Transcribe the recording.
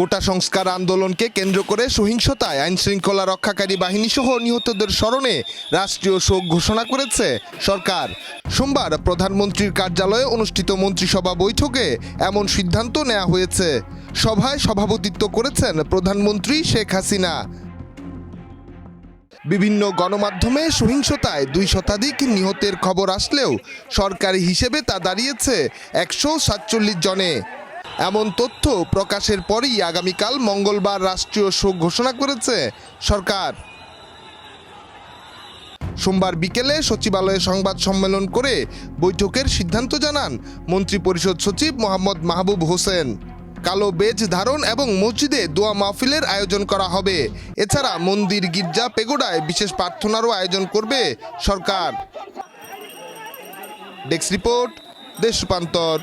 কোটা সংস্কার আন্দোলনকে কেন্দ্র করে সহিংসতায় আইনশৃঙ্খলা রক্ষাকারী বাহিনী সহ নিহতদের স্মরণে রাষ্ট্রীয় শোক ঘোষণা করেছে সরকার। সোমবার প্রধানমন্ত্রীর কার্যালয়ে অনুষ্ঠিত মন্ত্রিসভা বৈঠকে এমন সিদ্ধান্ত নেওয়া হয়েছে। সভায় সভাপতিত্ব করেছেন প্রধানমন্ত্রী শেখ হাসিনা। বিভিন্ন গণমাধ্যমে সহিংসতায় 2 শতাধিক নিহতের খবর আসলেও সরকারি হিসেবে তা দাঁড়িয়েছে 147 জনে। এমন তথ্য প্রকাশের পরই আগামীকাল মঙ্গলবার রাষ্ট্রীয় শোক ঘোষণা করেছে সরকার। সোমবার বিকেলে সচিবালয়ে সংবাদ সম্মেলন করে বৈঠকের সিদ্ধান্ত জানান মন্ত্রিপরিষদ সচিব মোহাম্মদ মাহবুব হোসেন। কালো বেজ ধারণ এবং মসজিদে দোয়া মাহফিলের আয়োজন করা হবে। এছাড়া মন্দির, গির্জা, পেগোডায় বিশেষ প্রার্থনারও আয়োজন করবে সরকার। ডেস্ক রিপোর্ট, দেশ রূপান্তর।